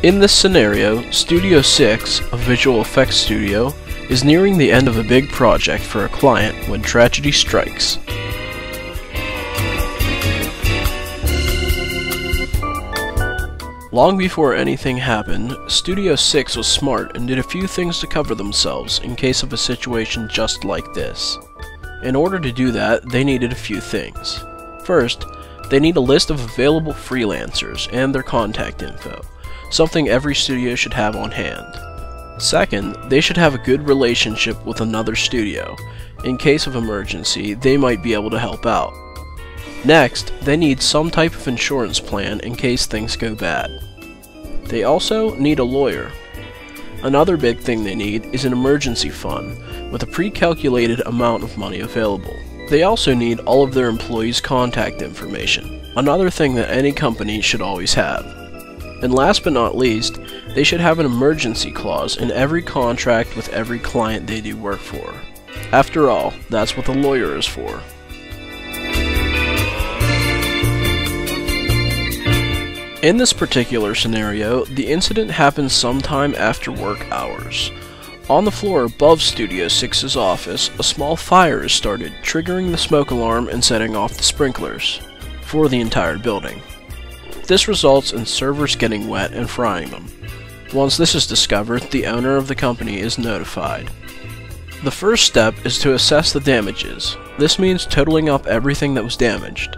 In this scenario, Studio 6, a visual effects studio, is nearing the end of a big project for a client when tragedy strikes. Long before anything happened, Studio 6 was smart and did a few things to cover themselves in case of a situation just like this. In order to do that, they needed a few things. First, they need a list of available freelancers and their contact info, something every studio should have on hand. Second, they should have a good relationship with another studio. In case of emergency, they might be able to help out. Next, they need some type of insurance plan in case things go bad. They also need a lawyer. Another big thing they need is an emergency fund with a pre-calculated amount of money available. They also need all of their employees' contact information, another thing that any company should always have. And last but not least, they should have an emergency clause in every contract with every client they do work for. After all, that's what the lawyer is for. In this particular scenario, the incident happens sometime after work hours. On the floor above Studio 6's office, a small fire is started, triggering the smoke alarm and setting off the sprinklers for the entire building. This results in servers getting wet and frying them. Once this is discovered, the owner of the company is notified. The first step is to assess the damages. This means totaling up everything that was damaged.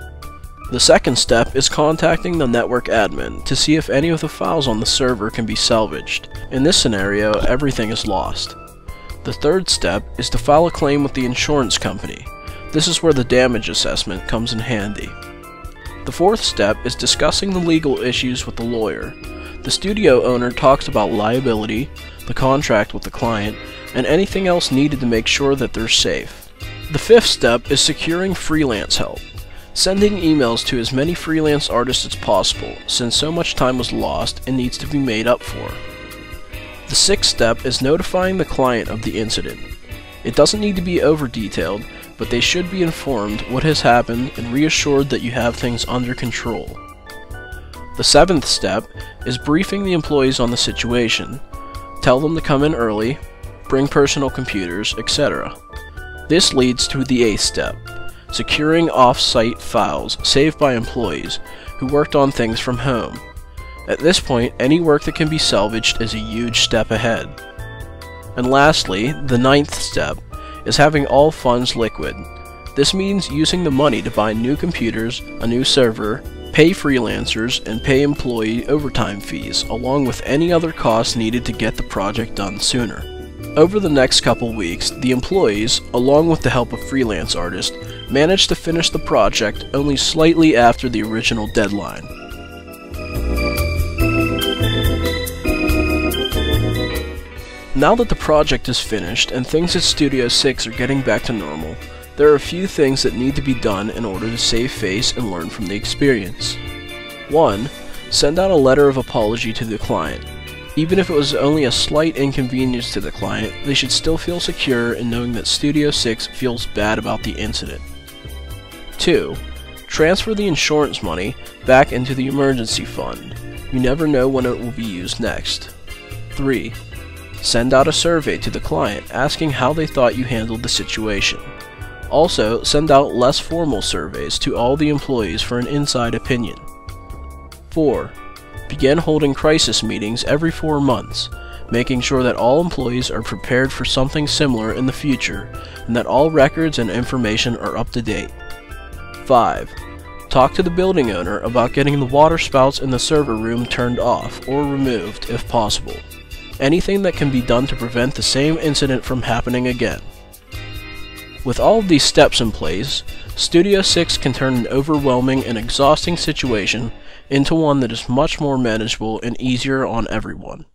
The second step is contacting the network admin to see if any of the files on the server can be salvaged. In this scenario, everything is lost. The third step is to file a claim with the insurance company. This is where the damage assessment comes in handy. The fourth step is discussing the legal issues with the lawyer. The studio owner talks about liability, the contract with the client, and anything else needed to make sure that they're safe. The fifth step is securing freelance help. Sending emails to as many freelance artists as possible, since so much time was lost and needs to be made up for. The sixth step is notifying the client of the incident. It doesn't need to be over-detailed, but they should be informed what has happened and reassured that you have things under control. The seventh step is briefing the employees on the situation. Tell them to come in early, bring personal computers, etc. This leads to the eighth step. Securing off-site files saved by employees who worked on things from home. At this point, any work that can be salvaged is a huge step ahead. And lastly, the ninth step is having all funds liquid. This means using the money to buy new computers, a new server, pay freelancers, and pay employee overtime fees, along with any other costs needed to get the project done sooner. Over the next couple weeks, the employees, along with the help of freelance artists, managed to finish the project only slightly after the original deadline. Now that the project is finished and things at Studio 6 are getting back to normal, there are a few things that need to be done in order to save face and learn from the experience. 1. Send out a letter of apology to the client. Even if it was only a slight inconvenience to the client, they should still feel secure in knowing that Studio 6 feels bad about the incident. 2. Transfer the insurance money back into the emergency fund. You never know when it will be used next. 3. Send out a survey to the client asking how they thought you handled the situation. Also, send out less formal surveys to all the employees for an inside opinion. 4. Begin holding crisis meetings every 4 months, making sure that all employees are prepared for something similar in the future, and that all records and information are up to date. 5. Talk to the building owner about getting the water spouts in the server room turned off or removed if possible. Anything that can be done to prevent the same incident from happening again. With all of these steps in place, Studio 6 can turn an overwhelming and exhausting situation into one that is much more manageable and easier on everyone.